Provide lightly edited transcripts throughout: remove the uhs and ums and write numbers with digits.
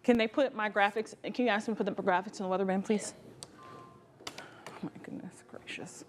Can they put my graphics, can you ask them to put the graphics in the weather bin, please? Oh my goodness gracious.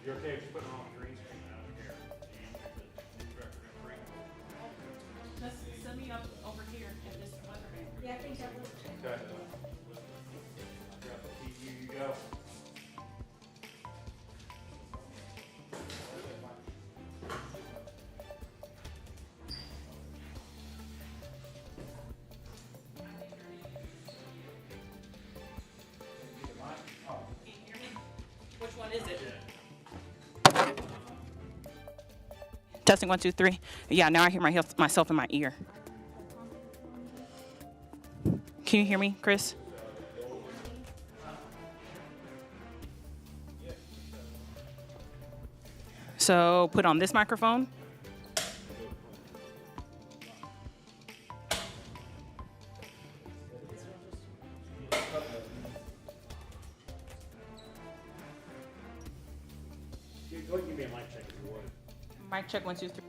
You're okay with putting on green screen? I don't care. News record and free. Just send me up over here in this weather van. Yeah, I think that was. Okay. Grab the TV, you go. Can you hear me? Which one is it? Testing 1, 2, 3. Yeah, now I hear myself in my ear. Can you hear me, Chris? So put on this microphone. Go ahead and give me a mic check if you would. Mic check 1, 2, 3.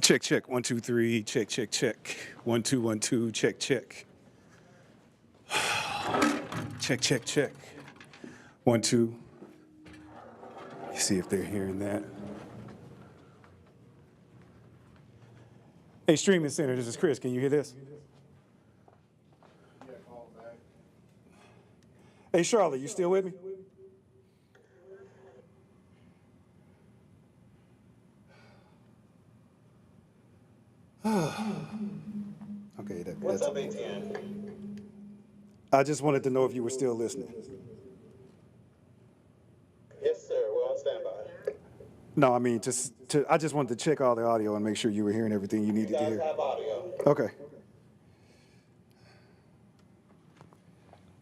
Check, check. 1, 2, 3. Check, check, check. 1, 2, 1, 2. Check, check. Check, check, check. 1, 2. See if they're hearing that. Hey, streaming center, this is Chris. Can you hear this? Hey, Charlotte, you still with me? Okay, What's that's up, ATN? I just wanted to know if you were still listening. Yes, sir. We're on standby. No, I mean, I just wanted to check all the audio and make sure you were hearing everything you You needed to guys hear. have audio. Okay.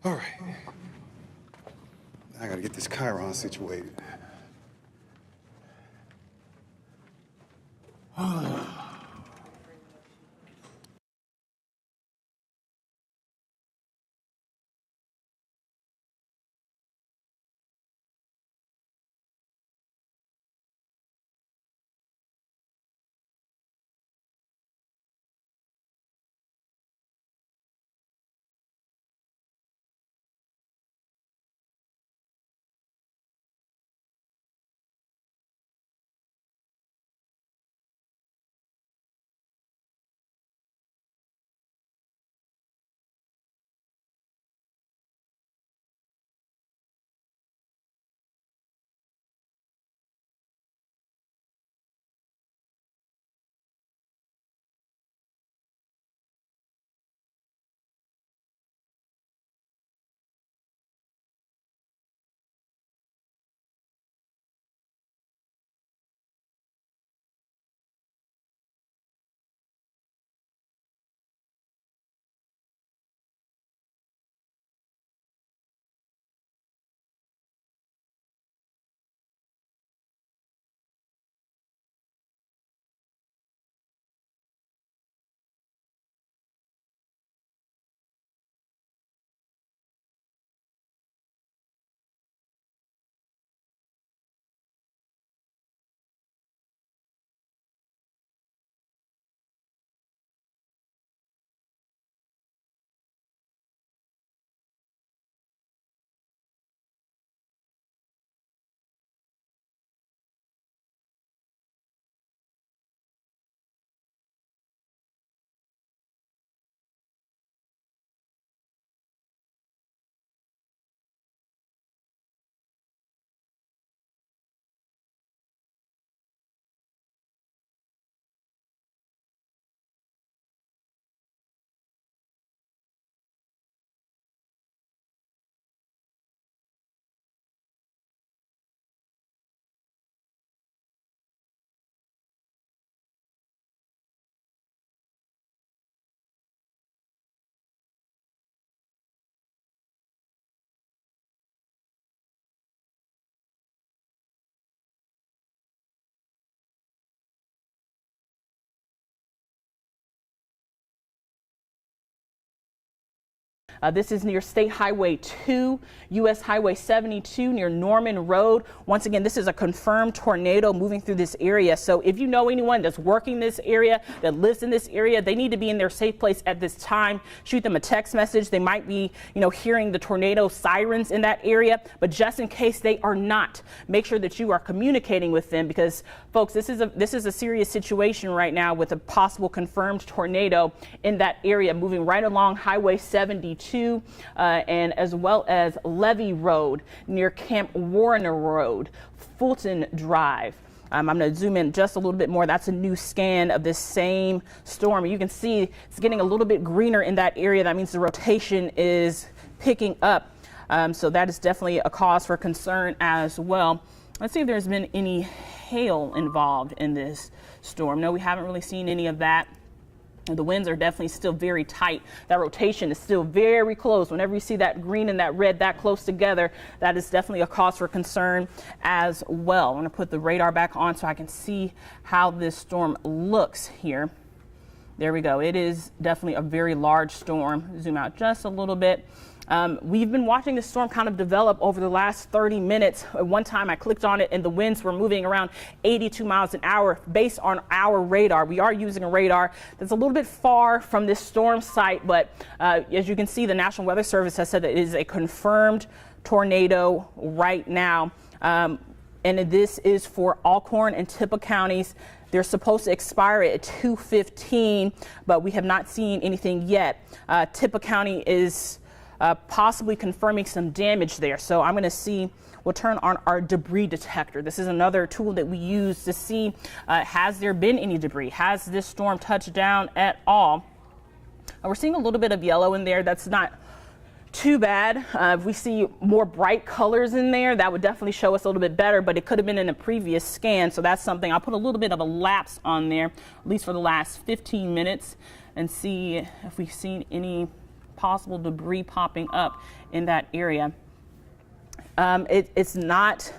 All right. I gotta get this Chiron situated. This is near State Highway 2, US Highway 72 near Norman Road. Once again, this is a confirmed tornado moving through this area. So if you know anyone that's working this area, that lives in this area, they need to be in their safe place at this time. Shoot them a text message. They might be, hearing the tornado sirens in that area, but just in case they are not, make sure that you are communicating with them, because folks, this is a serious situation right now with a possible confirmed tornado in that area moving right along Highway 72 and as well as Levee Road near Camp Warner Road, Fulton Drive. I'm going to zoom in just a little bit more. That's a new scan of this same storm. You can see it's getting a little bit greener in that area. That means the rotation is picking up. So that is definitely a cause for concern as well. Let's see if there's been any hail involved in this storm. No, we haven't really seen any of that. The winds are definitely still very tight. That rotation is still very close. Whenever you see that green and that red that close together, that is definitely a cause for concern as well. I'm going to put the radar back on so I can see how this storm looks here. There we go. It is definitely a very large storm. Zoom out just a little bit. We've been watching this storm kind of develop over the last 30 minutes. At one time I clicked on it and the winds were moving around 82 miles an hour based on our radar. We are using a radar that's a little bit far from this storm site, but as you can see, the National Weather Service has said that it is a confirmed tornado right now. And this is for Alcorn and Tippah counties. They're supposed to expire at 2:15, but we have not seen anything yet. Tippah County is possibly confirming some damage there. So I'm going to see, we'll turn on our debris detector. This is another tool that we use to see, has there been any debris? Has this storm touched down at all? We're seeing a little bit of yellow in there. That's not too bad. If we see more bright colors in there, that would definitely show us a little bit better, but it could have been in a previous scan. So that's something. I'll put a little bit of a lapse on there, at least for the last 15 minutes, and see if we've seen any possible debris popping up in that area. It's not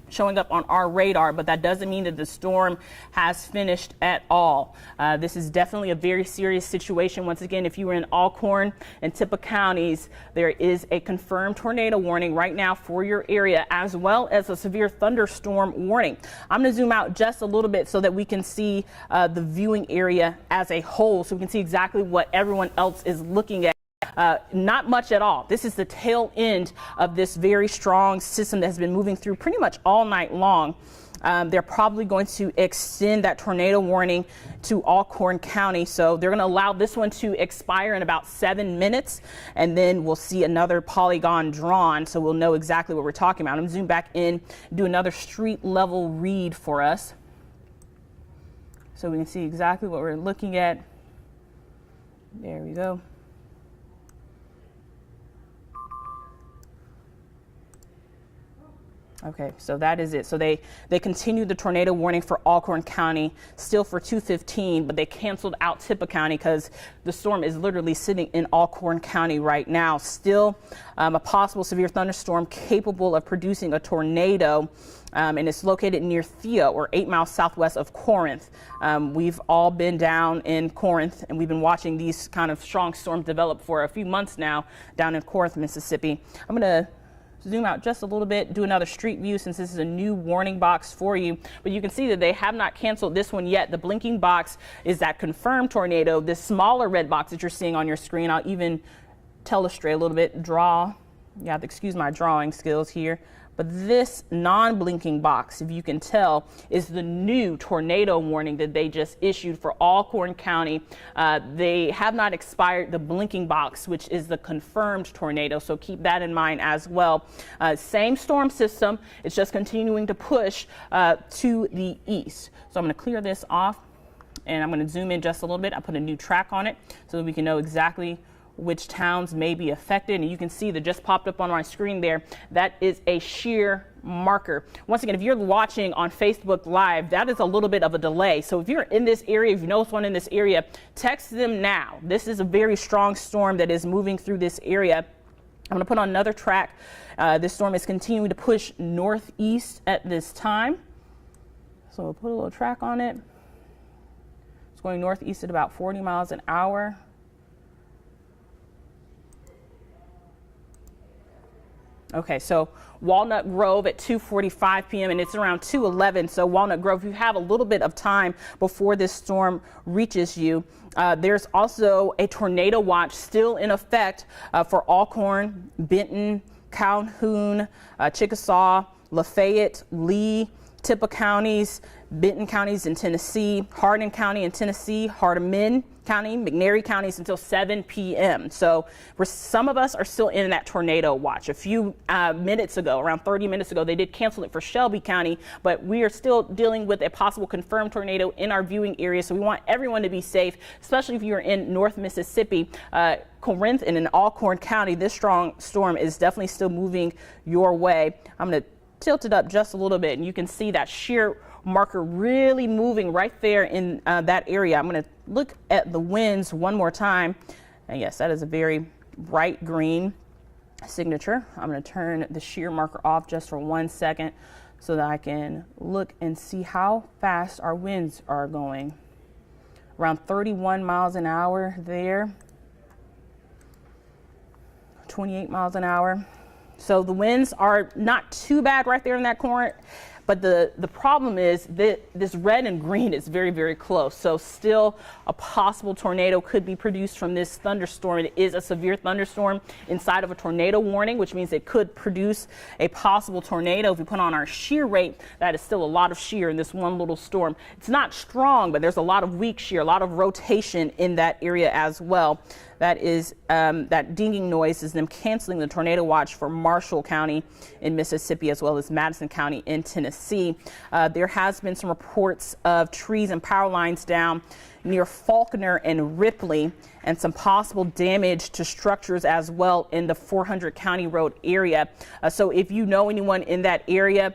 showing up on our radar, but that doesn't mean that the storm has finished at all. This is definitely a very serious situation. Once again, if you were in Alcorn and Tippah counties, there is a confirmed tornado warning right now for your area, as well as a severe thunderstorm warning. I'm going to zoom out just a little bit so that we can see the viewing area as a whole, so we can see exactly what everyone else is looking at. Not much at all. This is the tail end of this very strong system that has been moving through pretty much all night long. They're probably going to extend that tornado warning to Alcorn County. So they're going to allow this one to expire in about 7 minutes, and then we'll see another polygon drawn. So we'll know exactly what we're talking about. I'm going to zoom back in, do another street level read for us, so we can see exactly what we're looking at. There we go. Okay, so that is it. So they continued the tornado warning for Alcorn County still for 2:15, but they canceled out Tippah County because the storm is literally sitting in Alcorn County right now. Still a possible severe thunderstorm capable of producing a tornado, and it's located near Theo, or 8 miles southwest of Corinth. We've all been down in Corinth, and we've been watching these kind of strong storms develop for a few months now down in Corinth, Mississippi. I'm going to zoom out just a little bit, do another street view since this is a new warning box for you. But you can see that they have not canceled this one yet. The blinking box is that confirmed tornado. This smaller red box that you're seeing on your screen, I'll even telestrate a little bit, you have to excuse my drawing skills here. But this non-blinking box, if you can tell, is the new tornado warning that they just issued for Alcorn County. They have not expired the blinking box, which is the confirmed tornado. So keep that in mind as well. Same storm system. It's just continuing to push to the east. So I'm going to clear this off, and I'm going to zoom in just a little bit. I put a new track on it so that we can know exactly which towns may be affected. And you can see that just popped up on my screen there. That is a shear marker. Once again, if you're watching on Facebook Live, that is a little bit of a delay. So if you're in this area, if you know someone in this area, text them now. This is a very strong storm that is moving through this area. I'm going to put on another track. This storm is continuing to push northeast at this time. So we'll put a little track on it. It's going northeast at about 40 miles an hour. Okay, so Walnut Grove at 2:45 p.m. and it's around 2:11. So Walnut Grove, you have a little bit of time before this storm reaches you. There's also a tornado watch still in effect for Alcorn, Benton, Calhoun, Chickasaw, Lafayette, Lee, Tippah counties, Benton counties in Tennessee, Hardin County in Tennessee, Hardeman County, McNairy counties until 7 p.m. So some of us are still in that tornado watch. A few minutes ago, around 30 minutes ago, they did cancel it for Shelby County, but we are still dealing with a possible confirmed tornado in our viewing area. So we want everyone to be safe, especially if you're in North Mississippi. Corinth and in Alcorn County, this strong storm is definitely still moving your way. I'm going to tilt it up just a little bit and you can see that shear marker really moving right there in that area. I'm going to look at the winds one more time. And yes, that is a very bright green signature. I'm going to turn the shear marker off just for 1 second so that I can look and see how fast our winds are going. Around 31 miles an hour there. 28 miles an hour. So the winds are not too bad right there in that corner, but the problem is that this red and green is very, very close. So still a possible tornado could be produced from this thunderstorm. It is a severe thunderstorm inside of a tornado warning, which means it could produce a possible tornado. If we put on our shear rate, that is still a lot of shear in this one little storm. It's not strong, but there's a lot of weak shear, a lot of rotation in that area as well. That is that dinging noise is them canceling the tornado watch for Marshall County in Mississippi as well as Madison County in Tennessee. There has been some reports of trees and power lines down near Faulkner and Ripley and some possible damage to structures as well in the 400 County Road area. So if you know anyone in that area,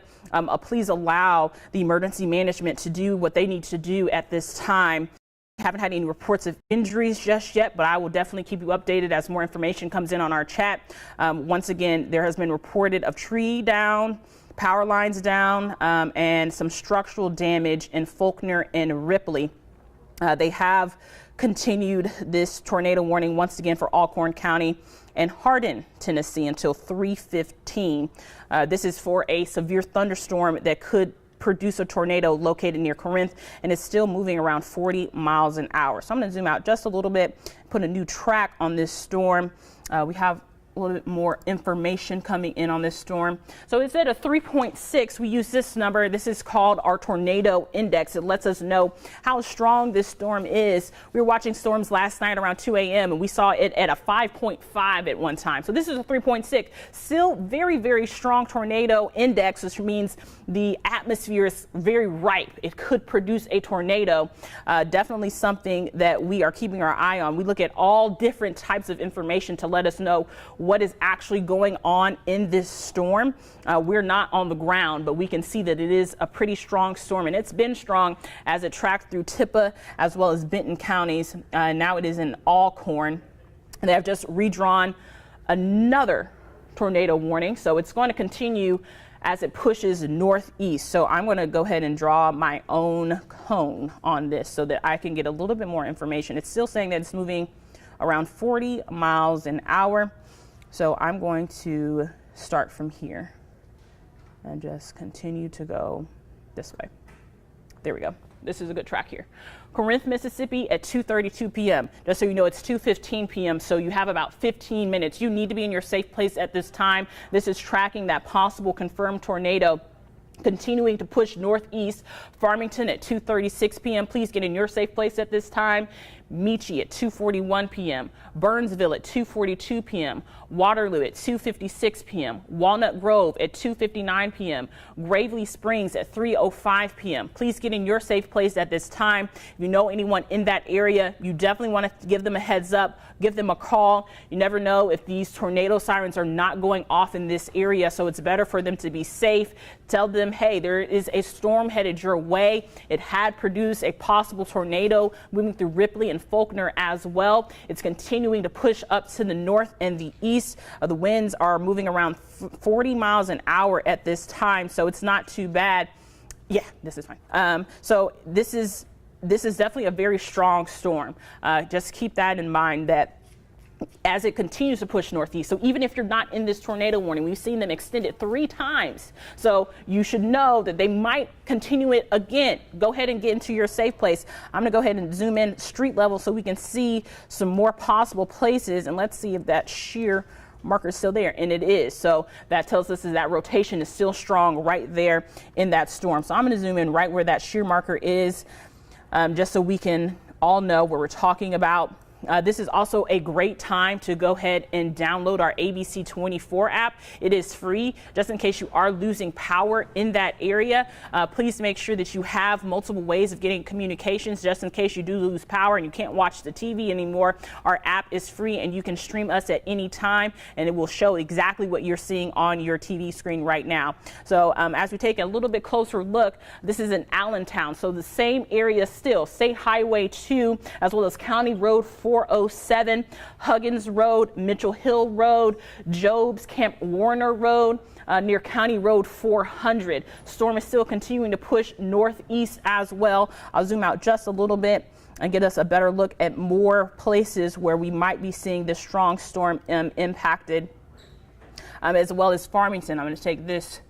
please allow the emergency management to do what they need to do at this time. Haven't had any reports of injuries just yet, but I will definitely keep you updated as more information comes in on our chat. Once again, there has been reported of tree down, power lines down, and some structural damage in Faulkner and Ripley. They have continued this tornado warning once again for Alcorn County and Hardin, Tennessee until 3:15. This is for a severe thunderstorm that could produce a tornado located near Corinth, and it's still moving around 40 miles an hour. So I'm going to zoom out just a little bit, put a new track on this storm. We have a little bit more information coming in on this storm. So instead of 3.6, we use this number. This is called our tornado index. It lets us know how strong this storm is. We were watching storms last night around 2 a.m. and we saw it at a 5.5 at one time. So this is a 3.6. Still very, very strong tornado index, which means the atmosphere is very ripe. It could produce a tornado. Definitely something that we are keeping our eye on. We look at all different types of information to let us know what is actually going on in this storm. We're not on the ground, but we can see that it is a pretty strong storm, and it's been strong as it tracked through Tippah as well as Benton counties. Now it is in Alcorn. And they have just redrawn another tornado warning, so it's going to continue as it pushes northeast. So I'm going to go ahead and draw my own cone on this so that I can get a little bit more information. It's still saying that it's moving around 40 miles an hour. So I'm going to start from here and just continue to go this way. There we go. This is a good track here. Corinth, Mississippi at 2:32 p.m. Just so you know, it's 2:15 p.m. So you have about 15 minutes. You need to be in your safe place at this time. This is tracking that possible confirmed tornado continuing to push northeast. Farmington at 2:36 p.m. Please get in your safe place at this time. Meechie at 2:41 p.m. Burnsville at 2:42 p.m. Waterloo at 2:56 p.m. Walnut Grove at 2:59 p.m. Gravely Springs at 3:05 p.m. Please get in your safe place at this time. If you know anyone in that area, you definitely want to give them a heads up, give them a call. You never know if these tornado sirens are not going off in this area, so it's better for them to be safe. Tell them, hey, there is a storm headed your way. It had produced a possible tornado moving through Ripley and Faulkner as well. It's continuing to push up to the north and the east. The winds are moving around 40 miles an hour at this time, so it's not too bad. Yeah, this is fine. So this is definitely a very strong storm. Just keep that in mind, that as it continues to push northeast. So even if you're not in this tornado warning, we've seen them extended 3 times. So you should know that they might continue it again. Go ahead and get into your safe place. I'm going to go ahead and zoom in street level so we can see some more possible places. And let's see if that shear marker is still there, and it is. So that tells us that rotation is still strong right there in that storm. So I'm going to zoom in right where that shear marker is, just so we can all know what we're talking about. This is also a great time to go ahead and download our ABC 24 app. It is free, just in case you are losing power in that area. Please make sure that you have multiple ways of getting communications, just in case you do lose power and you can't watch the TV anymore. Our app is free and you can stream us at any time, and it will show exactly what you're seeing on your TV screen right now. So as we take a little bit closer look, this is in Allentown. So the same area still, State Highway 2, as well as County Road 407, Huggins Road, Mitchell Hill Road, Jobs, Camp Warner Road, near County Road 400. Storm is still continuing to push northeast as well. I'll zoom out just a little bit and get us a better look at more places where we might be seeing this strong storm impacted, as well as Farmington. I'm going to take this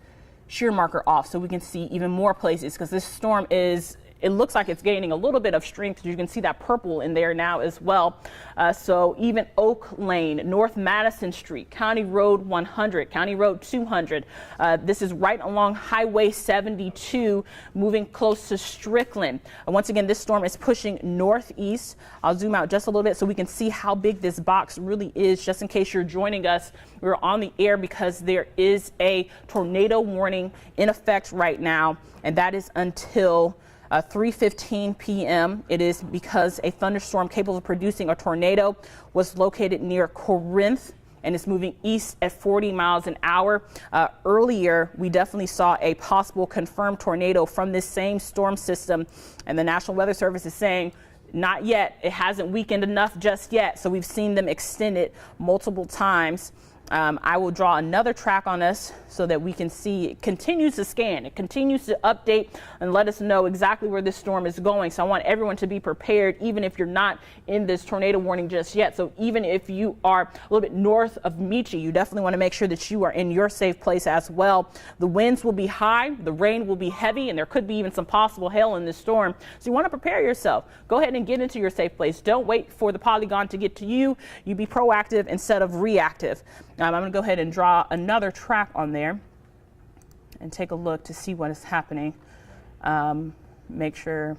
shear marker off so we can see even more places, because this storm is, it looks like it's gaining a little bit of strength. You can see that purple in there now as well. So even Oak Lane, North Madison Street, County Road 100, County Road 200. This is right along Highway 72, moving close to Strickland. Once again, this storm is pushing northeast. I'll zoom out just a little bit so we can see how big this box really is, just in case you're joining us. We're on the air because there is a tornado warning in effect right now, and that is until 3:15 p.m. It is because a thunderstorm capable of producing a tornado was located near Corinth and is moving east at 40 miles an hour. Earlier, we definitely saw a possible confirmed tornado from this same storm system, and the National Weather Service is saying not yet. It hasn't weakened enough just yet. So we've seen them extend it multiple times. I will draw another track on us so that we can see it continues to scan. It continues to update and let us know exactly where this storm is going. So I want everyone to be prepared, even if you're not in this tornado warning just yet. So even if you are a little bit north of Meechie, you definitely want to make sure that you are in your safe place as well. The winds will be high, the rain will be heavy, and there could be even some possible hail in this storm. So you want to prepare yourself. Go ahead and get into your safe place. Don't wait for the polygon to get to you. You be proactive instead of reactive. I'm going to go ahead and draw another track on there and take a look to see what is happening. Make sure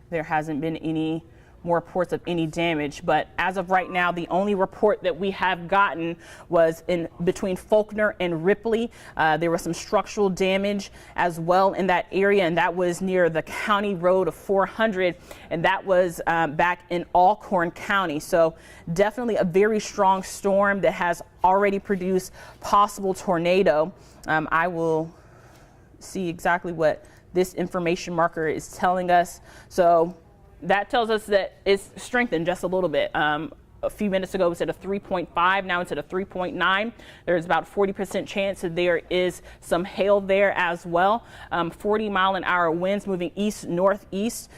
there hasn't been any more reports of any damage, but as of right now, the only report that we have gotten was in between Faulkner and Ripley. There was some structural damage as well in that area, and that was near the County Road of 400, and that was back in Alcorn County. So definitely a very strong storm that has already produced possible tornado. I will see exactly what this information marker is telling us. So that tells us that it's strengthened just a little bit. A few minutes ago, it was at a 3.5. Now it's at a 3.9. There's about 40% chance that there is some hail there as well. 40-mile-an-hour winds moving east-northeast.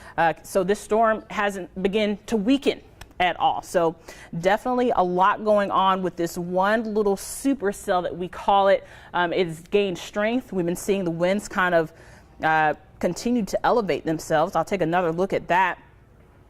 So this storm hasn't begun to weaken at all. So definitely a lot going on with this one little supercell that we call it. It's gained strength. We've been seeing the winds kind of continue to elevate themselves. I'll take another look at that.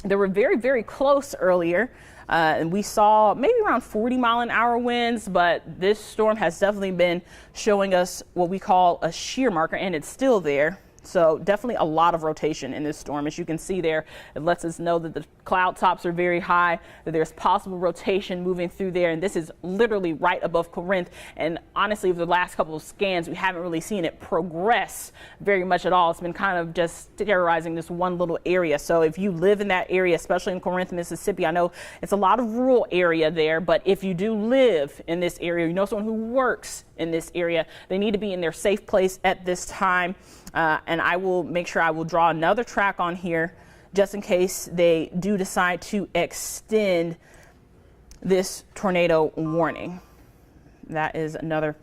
They were very, very close earlier, and we saw maybe around 40-mile-an-hour winds, but this storm has definitely been showing us what we call a shear marker, and it's still there. So definitely a lot of rotation in this storm. As you can see there, it lets us know that the cloud tops are very high, that there's possible rotation moving through there. And this is literally right above Corinth. And honestly, over the last couple of scans, we haven't really seen it progress very much at all. It's been kind of just terrorizing this one little area. So if you live in that area, especially in Corinth, Mississippi, I know it's a lot of rural area there, but if you do live in this area, you know someone who works in this area, they need to be in their safe place at this time. And I will make sure I will draw another track on here just in case they do decide to extend this tornado warning. That is another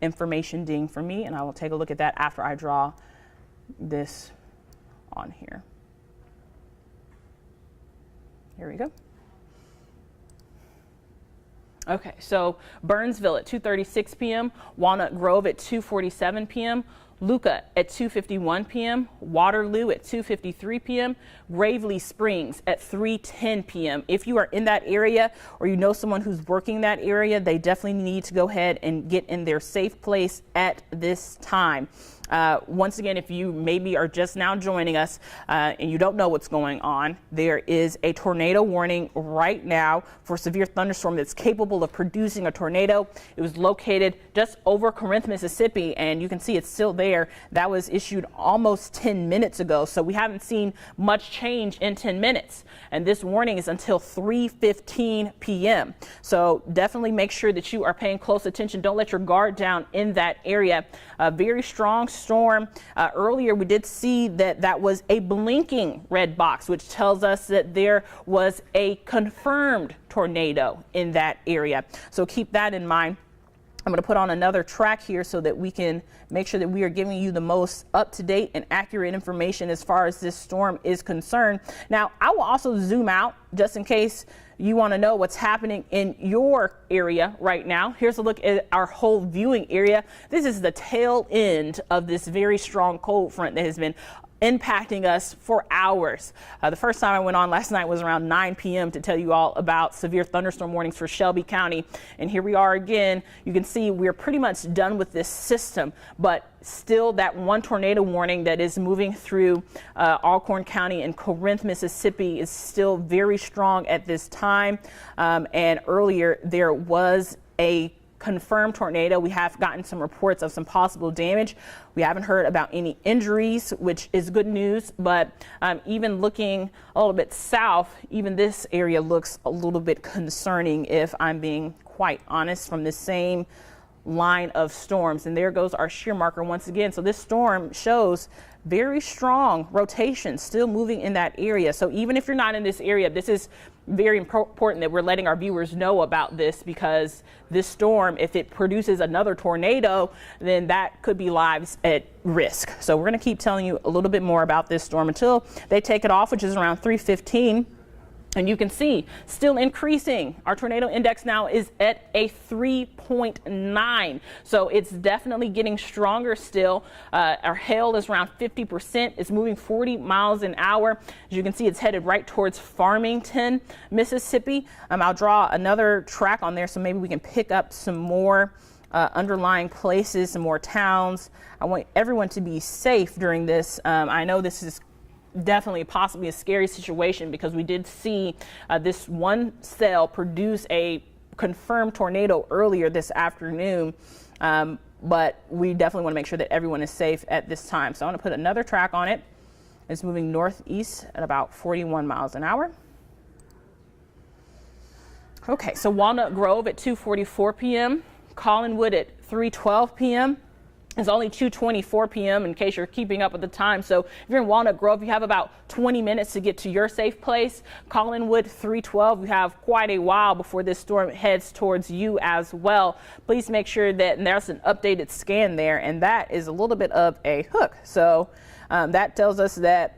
information ding for me, and I will take a look at that after I draw this on. on here. Here we go. Okay, so Burnsville at 2:36 p.m., Walnut Grove at 2:47 p.m., Luca at 2:51 p.m., Waterloo at 2:53 p.m., Gravely Springs at 3:10 p.m. If you are in that area or you know someone who's working that area, they definitely need to go ahead and get in their safe place at this time. Once again, if you maybe are just now joining us and you don't know what's going on, there is a tornado warning right now for severe thunderstorm that's capable of producing a tornado. It was located just over Corinth, Mississippi, and you can see it's still there. That was issued almost 10 minutes ago, so we haven't seen much change in 10 minutes. And this warning is until 3:15 p.m. So definitely make sure that you are paying close attention. Don't let your guard down in that area. A very strong storm. Earlier, we did see that was a blinking red box, which tells us that there was a confirmed tornado in that area. So keep that in mind. I'm going to put on another track here so that we can make sure that we are giving you the most up-to-date and accurate information as far as this storm is concerned. Now, I will also zoom out just in case you want to know what's happening in your area right now. Here's a look at our whole viewing area. This is the tail end of this very strong cold front that has been impacting us for hours. The first time I went on last night was around 9 p.m. to tell you all about severe thunderstorm warnings for Shelby County. And here we are again. You can see we're pretty much done with this system, but still that one tornado warning that is moving through Alcorn County and Corinth, Mississippi is still very strong at this time. And earlier there was a confirmed tornado. We have gotten some reports of some possible damage. We haven't heard about any injuries, which is good news, but even looking a little bit south, even this area looks a little bit concerning, if I'm being quite honest, from the same line of storms. And there goes our shear marker once again. So this storm shows very strong rotation still moving in that area. So even if you're not in this area, this is very important that we're letting our viewers know about this, because this storm, if it produces another tornado, then that could be lives at risk. So we're going to keep telling you a little bit more about this storm until they take it off, which is around 3:15. And you can see still increasing. Our tornado index now is at a 3.9. So it's definitely getting stronger still. Our hail is around 50%. It's moving 40 miles an hour. As you can see, it's headed right towards Farmington, Mississippi. I'll draw another track on there so maybe we can pick up some more underlying places, some more towns. I want everyone to be safe during this. I know this is definitely possibly a scary situation, because we did see this one cell produce a confirmed tornado earlier this afternoon, but we definitely want to make sure that everyone is safe at this time. So I want to put another track on it. It's moving northeast at about 41 miles an hour. Okay, so Walnut Grove at 2:44 p.m., Collinwood at 3:12 p.m. It's only 2:24 p.m. in case you're keeping up with the time. So if you're in Walnut Grove, you have about 20 minutes to get to your safe place. Collinwood 3:12, you have quite a while before this storm heads towards you as well. Please make sure that there's an updated scan there, and that is a little bit of a hook. So that tells us that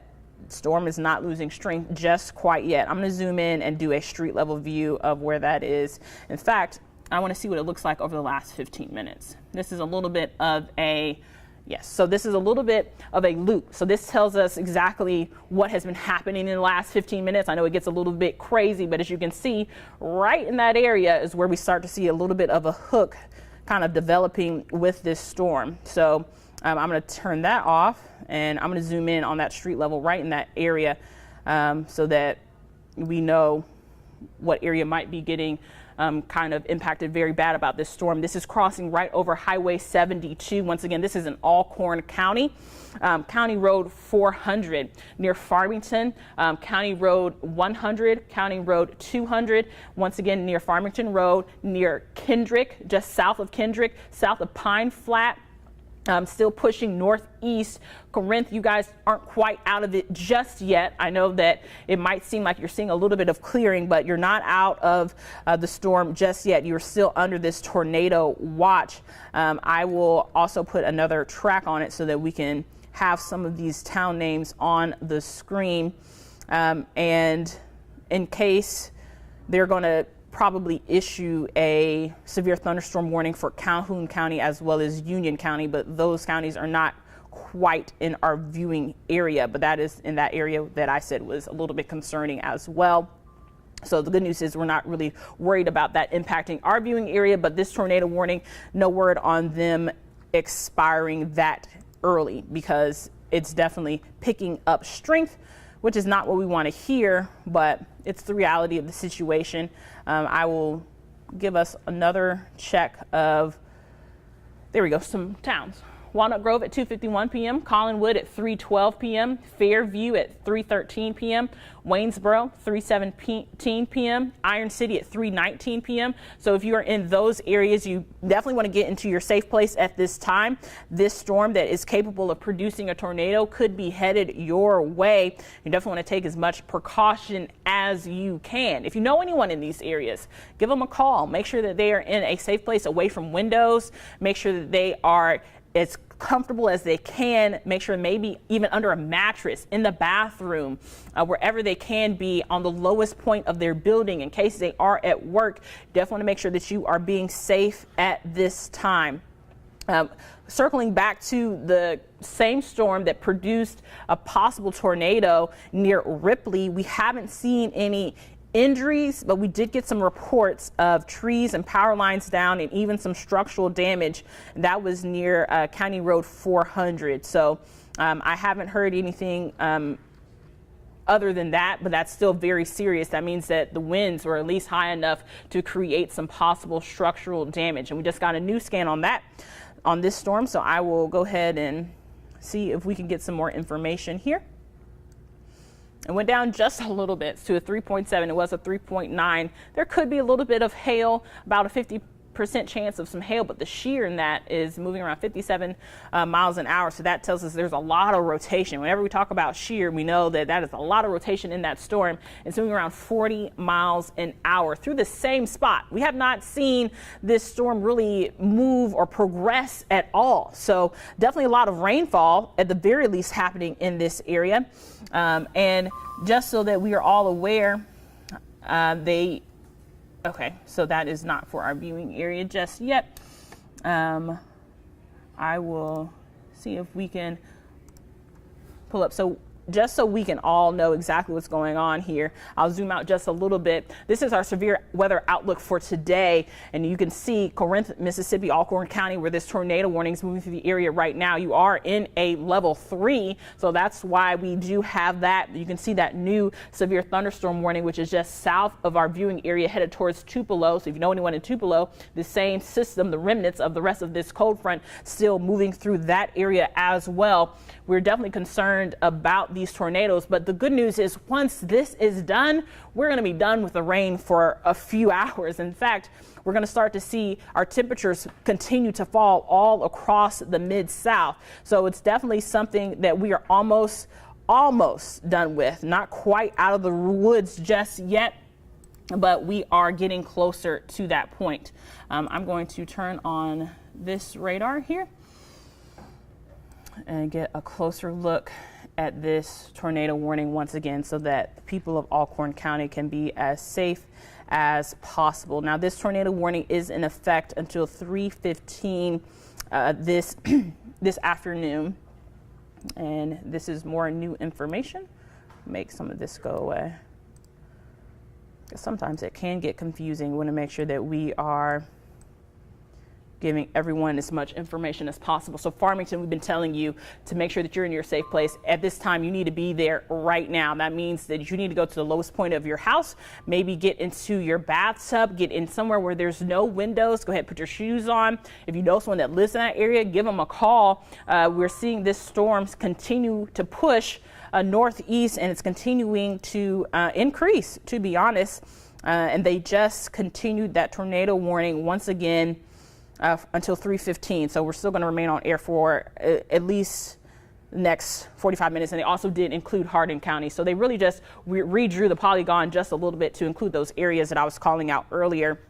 storm is not losing strength just quite yet. I'm going to zoom in and do a street level view of where that is. In fact, I want to see what it looks like over the last 15 minutes. This is a little bit of a, yes, so this is a little bit of a loop. So this tells us exactly what has been happening in the last 15 minutes. I know it gets a little bit crazy, but as you can see, right in that area is where we start to see a little bit of a hook kind of developing with this storm. So I'm going to turn that off, and I'm going to zoom in on that street level right in that area so that we know what area might be getting kind of impacted very bad about this storm. This is crossing right over Highway 72. Once again, this is in Alcorn County. County Road 400 near Farmington, County Road 100, County Road 200, once again near Farmington Road, near Kendrick, just south of Kendrick, south of Pine Flat. Still pushing northeast. Corinth, you guys aren't quite out of it just yet. I know that it might seem like you're seeing a little bit of clearing, but you're not out of the storm just yet. You're still under this tornado watch. I will also put another track on it so that we can have some of these town names on the screen. And in case they're going to probably issue a severe thunderstorm warning for Calhoun County as well as Union County, but those counties are not quite in our viewing area, but that is in that area that I said was a little bit concerning as well. So the good news is we're not really worried about that impacting our viewing area, but this tornado warning, no word on them expiring that early, because it's definitely picking up strength, which is not what we want to hear, but it's the reality of the situation. I will give us another check of, there we go, some towns. Walnut Grove at 2:51 p.m., Collinwood at 3:12 p.m., Fairview at 3:13 p.m., Waynesboro 3:17 p.m., Iron City at 3:19 p.m. So if you are in those areas, you definitely want to get into your safe place at this time. This storm that is capable of producing a tornado could be headed your way. You definitely want to take as much precaution as you can. If you know anyone in these areas, give them a call. Make sure that they are in a safe place away from windows. Make sure that they are as comfortable as they can. Make sure maybe even under a mattress, in the bathroom, wherever they can be on the lowest point of their building in case they are at work. Definitely want to make sure that you are being safe at this time. Circling back to the same storm that produced a possible tornado near Ripley, we haven't seen any injuries, but we did get some reports of trees and power lines down and even some structural damage. That was near County Road 400. So I haven't heard anything other than that, but that's still very serious. That means that the winds were at least high enough to create some possible structural damage. And we just got a new scan on that, on this storm. So I will go ahead and see if we can get some more information here. It went down just a little bit to a 3.7. It was a 3.9. There could be a little bit of hail, about a 50% chance of some hail, but the shear in that is moving around 57 miles an hour. So that tells us there's a lot of rotation. Whenever we talk about shear, we know that that is a lot of rotation in that storm. It's moving around 40 miles an hour through the same spot. We have not seen this storm really move or progress at all. So definitely a lot of rainfall at the very least happening in this area. And just so that we are all aware, okay, so that is not for our viewing area just yet. I will see if we can pull up. So just so we can all know exactly what's going on here, I'll zoom out just a little bit. This is our severe weather outlook for today. And you can see Corinth, Mississippi, Alcorn County, where this tornado warning is moving through the area right now. You are in a level 3. So that's why we do have that. You can see that new severe thunderstorm warning, which is just south of our viewing area, headed towards Tupelo. So if you know anyone in Tupelo, the same system, the remnants of the rest of this cold front still moving through that area as well. We're definitely concerned about these tornadoes, but the good news is once this is done, we're going to be done with the rain for a few hours. In fact, we're going to start to see our temperatures continue to fall all across the Mid-South. So it's definitely something that we are almost done with. Not quite out of the woods just yet, but we are getting closer to that point. I'm going to turn on this radar here and get a closer look at this tornado warning once again, so that the people of Alcorn County can be as safe as possible. Now, this tornado warning is in effect until 3:15 this afternoon, and this is more new information. Make some of this go away, because sometimes it can get confusing. We want to make sure that we are giving everyone as much information as possible. So Farmington, we've been telling you to make sure that you're in your safe place. At this time, you need to be there right now. That means that you need to go to the lowest point of your house, maybe get into your bathtub, get in somewhere where there's no windows. Go ahead, put your shoes on. If you know someone that lives in that area, give them a call. We're seeing this storm continue to push northeast, and it's continuing to increase, to be honest. And they just continued that tornado warning once again until 3:15. So we're still going to remain on air for at least the next 45 minutes. And they also did include Hardin County. So they really just redrew the polygon just a little bit to include those areas that I was calling out earlier.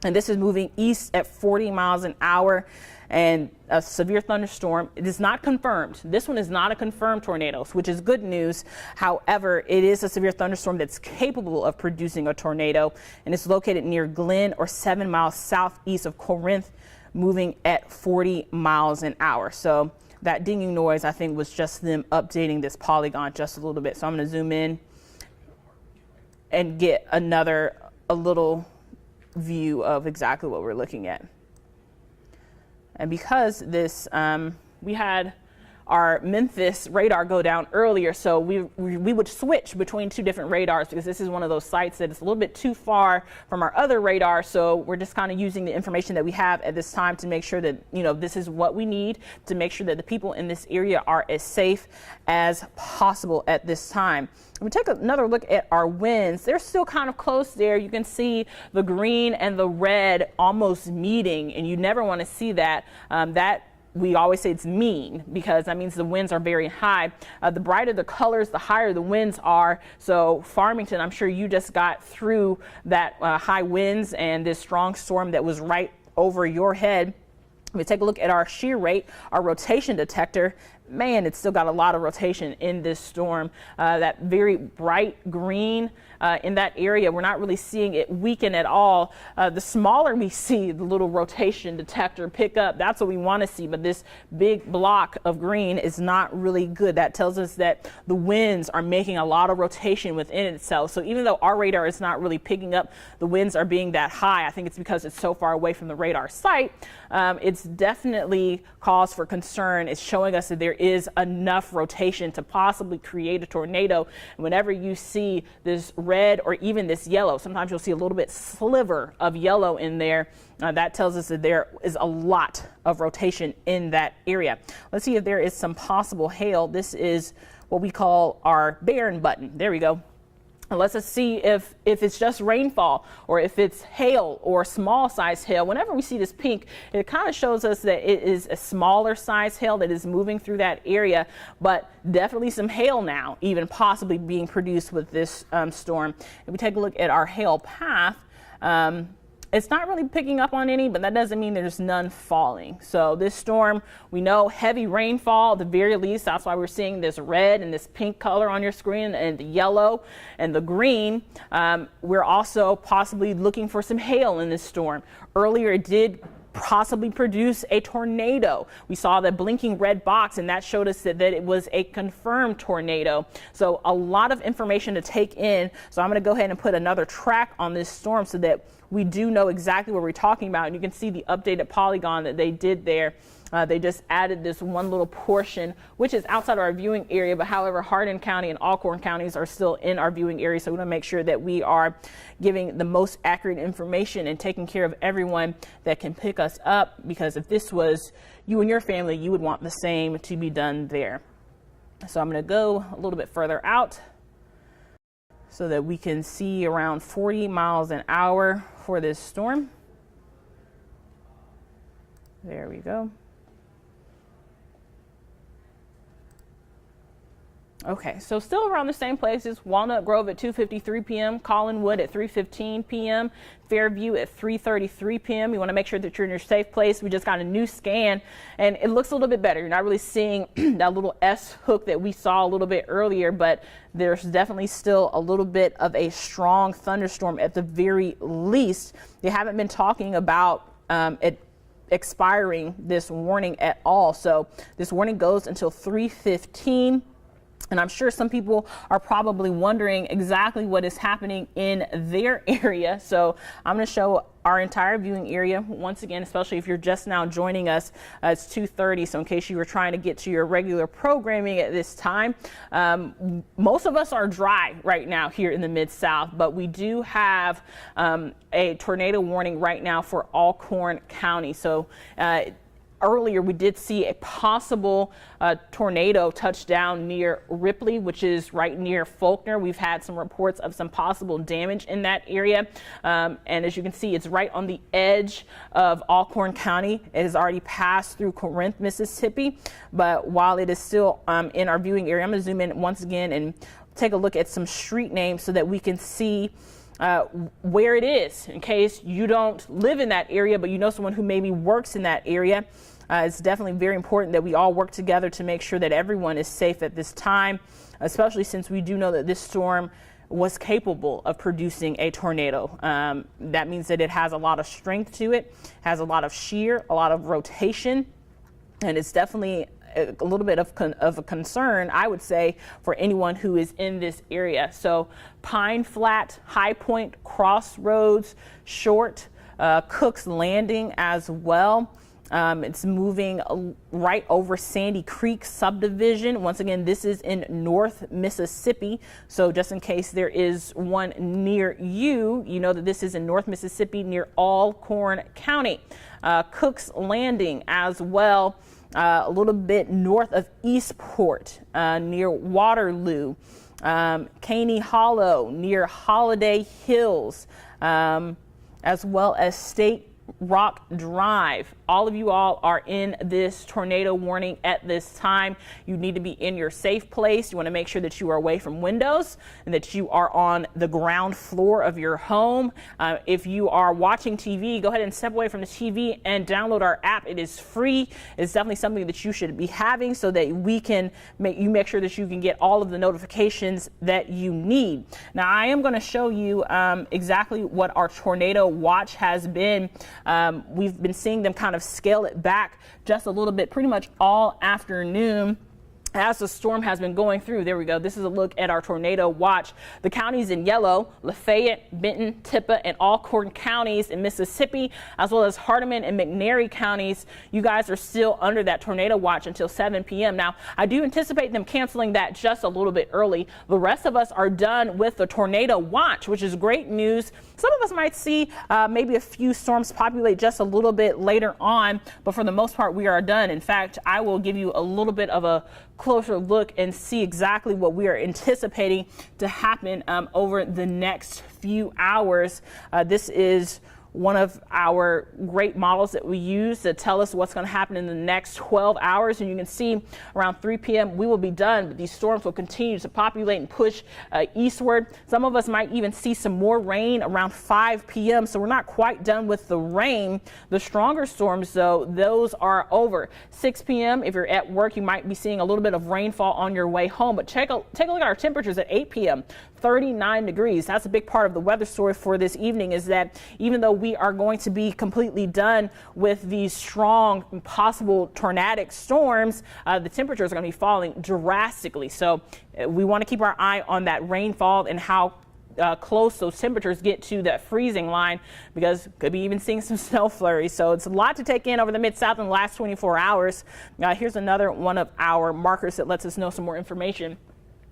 And this is moving east at 40 miles an hour, and a severe thunderstorm. It is not confirmed. This one is not a confirmed tornado, which is good news. However, it is a severe thunderstorm that's capable of producing a tornado, and it's located near Glen or 7 miles southeast of Corinth, moving at 40 miles an hour. So that dinging noise, I think, was just them updating this polygon just a little bit. So I'm going to zoom in and get a little view of exactly what we're looking at. And because this, we had our Memphis radar go down earlier, so we would switch between two different radars because this is one of those sites that is a little bit too far from our other radar. So we're just kind of using the information that we have at this time to make sure that, you know, this is what we need to make sure that the people in this area are as safe as possible at this time. We take another look at our winds. They're still kind of close there. You can see the green and the red almost meeting, and you never want to see that. We always say it's mean because that means the winds are very high. The brighter the colors, the higher the winds are. So Farmington, I'm sure you just got through that high winds and this strong storm that was right over your head. We take a look at our shear rate, our rotation detector. Man, it's still got a lot of rotation in this storm. That very bright green in that area, we're not really seeing it weaken at all. The smaller we see the little rotation detector pick up, that's what we want to see. But this big block of green is not really good. That tells us that the winds are making a lot of rotation within itself. So even though our radar is not really picking up the winds are being that high, I think it's because it's so far away from the radar site. It's definitely cause for concern. It's showing us that there is enough rotation to possibly create a tornado. And whenever you see this red or even this yellow, sometimes you'll see a little bit sliver of yellow in there. That tells us that there is a lot of rotation in that area. Let's see if there is some possible hail. This is what we call our Barron button. There we go. And let's just see if it's just rainfall or if it's hail or small size hail. Whenever we see this pink, it kind of shows us that it is a smaller size hail that is moving through that area, but definitely some hail now, even possibly being produced with this storm. If we take a look at our hail path, it's not really picking up on any, but that doesn't mean there's none falling. So this storm, we know heavy rainfall at the very least. That's why we're seeing this red and this pink color on your screen and the yellow and the green. We're also possibly looking for some hail in this storm. Earlier it did possibly produce a tornado. We saw the blinking red box, and that showed us that it was a confirmed tornado. So a lot of information to take in. So I'm going to go ahead and put another track on this storm so that we do know exactly what we're talking about. And you can see the updated polygon that they did there. They just added this one little portion, which is outside our viewing area. But however, Hardin County and Alcorn counties are still in our viewing area. So we want to make sure that we are giving the most accurate information and taking care of everyone that can pick us up. Because if this was you and your family, you would want the same to be done there. So I'm going to go a little bit further out so that we can see around 40 miles an hour for this storm. There we go. Okay, so still around the same places. Walnut Grove at 2:53 p.m., Collinwood at 3:15 p.m., Fairview at 3:33 p.m. You want to make sure that you're in your safe place. We just got a new scan, and it looks a little bit better. You're not really seeing that little S hook that we saw a little bit earlier, but there's definitely still a little bit of a strong thunderstorm at the very least. They haven't been talking about it expiring this warning at all. So this warning goes until 3:15. And I'm sure some people are probably wondering exactly what is happening in their area. So I'm going to show our entire viewing area once again, especially if you're just now joining us. It's 2:30. So in case you were trying to get to your regular programming at this time, most of us are dry right now here in the Mid-South, but we do have a tornado warning right now for Alcorn County. So earlier, we did see a possible tornado touchdown near Ripley, which is right near Faulkner. We've had some reports of some possible damage in that area. And as you can see, it's right on the edge of Alcorn County. It has already passed through Corinth, Mississippi. But while it is still in our viewing area, I'm going to zoom in once again and take a look at some street names so that we can see where it is in case you don't live in that area, but you know someone who maybe works in that area. It's definitely very important that we all work together to make sure that everyone is safe at this time, especially since we do know that this storm was capable of producing a tornado. That means that it has a lot of strength to it, has a lot of shear, a lot of rotation, and it's definitely a little bit of a concern, I would say, for anyone who is in this area. So Pine Flat, High Point, Crossroads, Short, Cook's Landing as well. It's moving right over Sandy Creek subdivision. Once again, this is in North Mississippi. So just in case there is one near you, you know that this is in North Mississippi near Alcorn County. Cook's Landing as well. A little bit north of Eastport, near Waterloo, Caney Hollow near Holiday Hills, as well as State Rock Drive. All of you all are in this tornado warning at this time. You need to be in your safe place. You want to make sure that you are away from windows and that you are on the ground floor of your home. If you are watching TV, go ahead and step away from the TV and download our app. It is free. It's definitely something that you should be having so that we can make sure that you can get all of the notifications that you need. Now, I am going to show you exactly what our tornado watch has been. We've been seeing them kind of scale it back just a little bit pretty much all afternoon as the storm has been going through. There we go. This is a look at our tornado watch. The counties in yellow: Lafayette, Benton, Tippah, and Alcorn counties in Mississippi, as well as Hardeman and McNairy counties. You guys are still under that tornado watch until 7 p.m. Now, I do anticipate them canceling that just a little bit early. The rest of us are done with the tornado watch, which is great news. Some of us might see maybe a few storms populate just a little bit later on, but for the most part, we are done. In fact, I will give you a little bit of a closer look and see exactly what we are anticipating to happen over the next few hours. This is one of our great models that we use to tell us what's going to happen in the next 12 hours. And you can see around 3 p.m. we will be done, but these storms will continue to populate and push eastward. Some of us might even see some more rain around 5 p.m. So we're not quite done with the rain. The stronger storms, though, those are over. 6 p.m. if you're at work, you might be seeing a little bit of rainfall on your way home. But take a look at our temperatures at 8 p.m. 39 degrees. That's a big part of the weather story for this evening, is that even though we are going to be completely done with these strong possible tornadic storms, the temperatures are going to be falling drastically. So we want to keep our eye on that rainfall and how close those temperatures get to that freezing line, because could be even seeing some snow flurries. So it's a lot to take in over the Mid-South in the last 24 hours. Here's another one of our markers that lets us know some more information.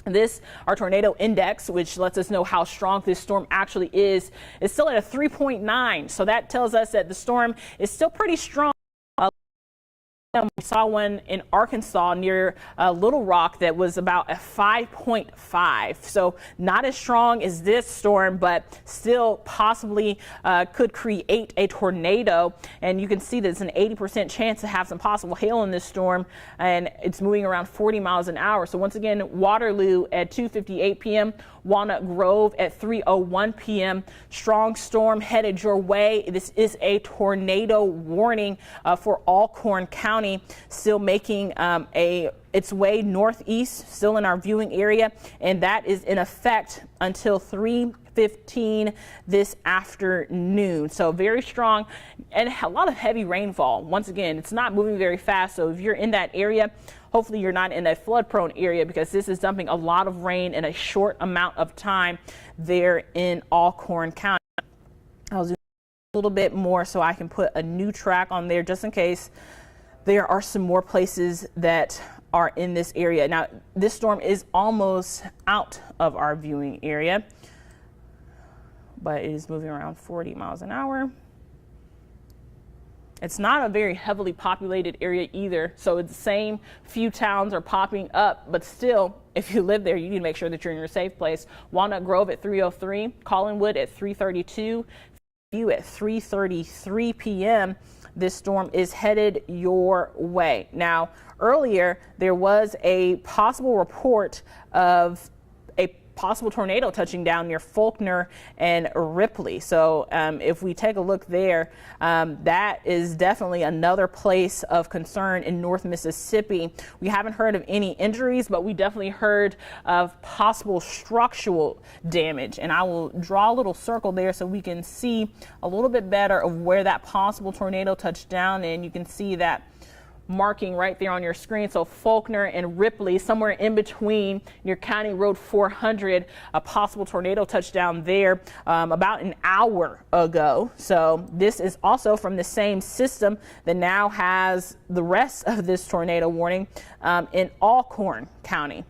This, our tornado index, which lets us know how strong this storm actually is still at a 3.9. So that tells us that the storm is still pretty strong. We saw one in Arkansas near Little Rock that was about a 5.5. So not as strong as this storm, but still possibly could create a tornado. And you can see that it's an 80% chance to have some possible hail in this storm, and it's moving around 40 miles an hour. So once again, Waterloo at 2:58 p.m., Walnut Grove at 3:01 p.m. Strong storm headed your way. This is a tornado warning for Alcorn County, still making its way northeast, still in our viewing area, and that is in effect until 3:15 this afternoon. So very strong and a lot of heavy rainfall. Once again, it's not moving very fast, so if you're in that area, hopefully you're not in a flood-prone area, because this is dumping a lot of rain in a short amount of time there in Alcorn County. I'll zoom a little bit more so I can put a new track on there just in case there are some more places that are in this area. Now, this storm is almost out of our viewing area, but it is moving around 40 miles an hour. It's not a very heavily populated area either, so it's the same few towns are popping up, but still, if you live there, you need to make sure that you're in your safe place. Walnut Grove at 3:03, Collinwood at 3:32, View at 3:33 p.m. This storm is headed your way. Now, earlier, there was a possible report of a possible tornado touching down near Faulkner and Ripley. So if we take a look there, that is definitely another place of concern in North Mississippi. We haven't heard of any injuries, but we definitely heard of possible structural damage. And I will draw a little circle there so we can see a little bit better of where that possible tornado touched down. And you can see that marking right there on your screen. So Faulkner and Ripley, somewhere in between near County Road 400, a possible tornado touchdown there about an hour ago. So this is also from the same system that now has the rest of this tornado warning in Alcorn County.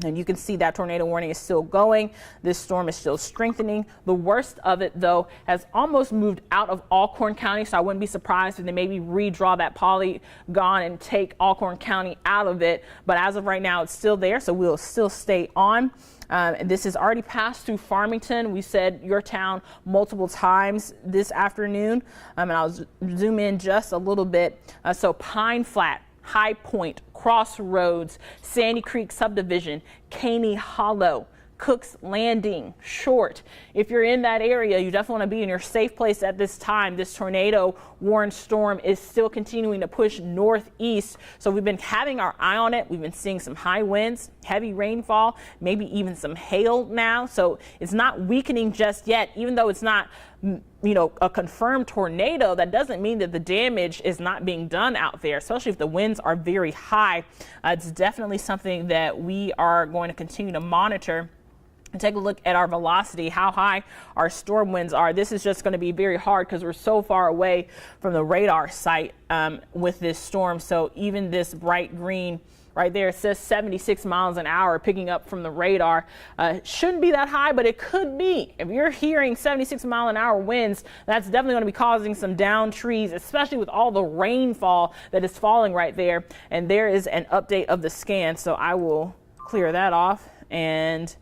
And you can see that tornado warning is still going. This storm is still strengthening. The worst of it, though, has almost moved out of Alcorn County, so I wouldn't be surprised if they maybe redraw that polygon and take Alcorn County out of it. But as of right now, it's still there, so we'll still stay on. And this has already passed through Farmington. We said your town multiple times this afternoon. And I'll zoom in just a little bit. So Pine Flat, High Point, Crossroads, Sandy Creek Subdivision, Caney Hollow, Cook's Landing, Short. If you're in that area, you definitely want to be in your safe place at this time. This tornado warned storm is still continuing to push northeast. So we've been having our eye on it. We've been seeing some high winds, heavy rainfall, maybe even some hail now. So it's not weakening just yet, even though it's not a confirmed tornado. That doesn't mean that the damage is not being done out there, especially if the winds are very high. It's definitely something that we are going to continue to monitor. And take a look at our velocity, how high our storm winds are. This is just going to be very hard because we're so far away from the radar site with this storm. So even this bright green right there, it says 76 miles an hour picking up from the radar. Shouldn't be that high, but it could be. If you're hearing 76 mile an hour winds, that's definitely going to be causing some downed trees, especially with all the rainfall that is falling right there. And there is an update of the scan. So I will clear that off and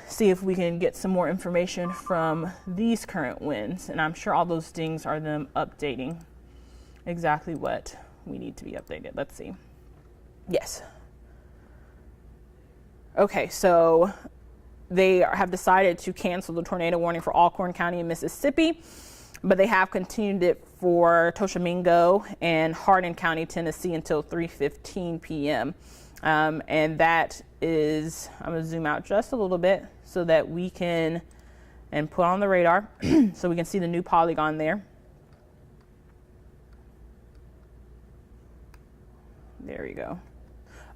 see if we can get some more information from these current winds. And I'm sure all those things are them updating exactly what we need to be updated. Let's see. Yes. Okay, so they have decided to cancel the tornado warning for Alcorn County in Mississippi, but they have continued it for Toshomingo and Hardin County, Tennessee until 3:15 p.m. And that is, I'm going to zoom out just a little bit so that we can, and put on the radar so we can see the new polygon there. There we go.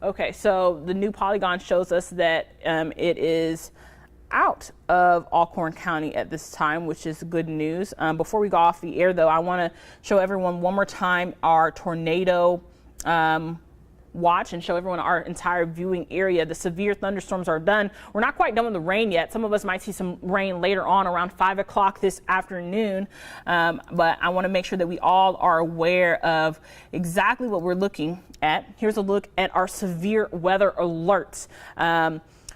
Okay, so the new polygon shows us that it is out of Alcorn County at this time, which is good news. Before we go off the air, though, I want to show everyone one more time our tornado watch and show everyone our entire viewing area. The severe thunderstorms are done. We're not quite done with the rain yet. Some of us might see some rain later on around 5 o'clock this afternoon. But I want to make sure that we all are aware of exactly what we're looking at. Here's a look at our severe weather alerts.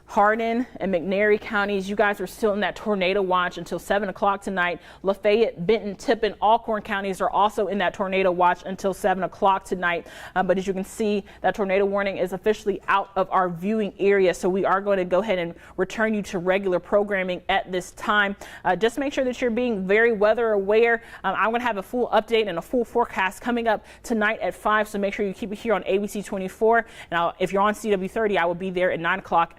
Hardin and McNairy counties, you guys are still in that tornado watch until 7 o'clock tonight. Lafayette, Benton, Tippin, Alcorn counties are also in that tornado watch until 7 o'clock tonight. But as you can see, that tornado warning is officially out of our viewing area. So we are going to go ahead and return you to regular programming at this time. Just make sure that you're being very weather aware. I'm going to have a full update and a full forecast coming up tonight at 5. So make sure you keep it here on ABC 24. And if you're on CW30, I will be there at 9 o'clock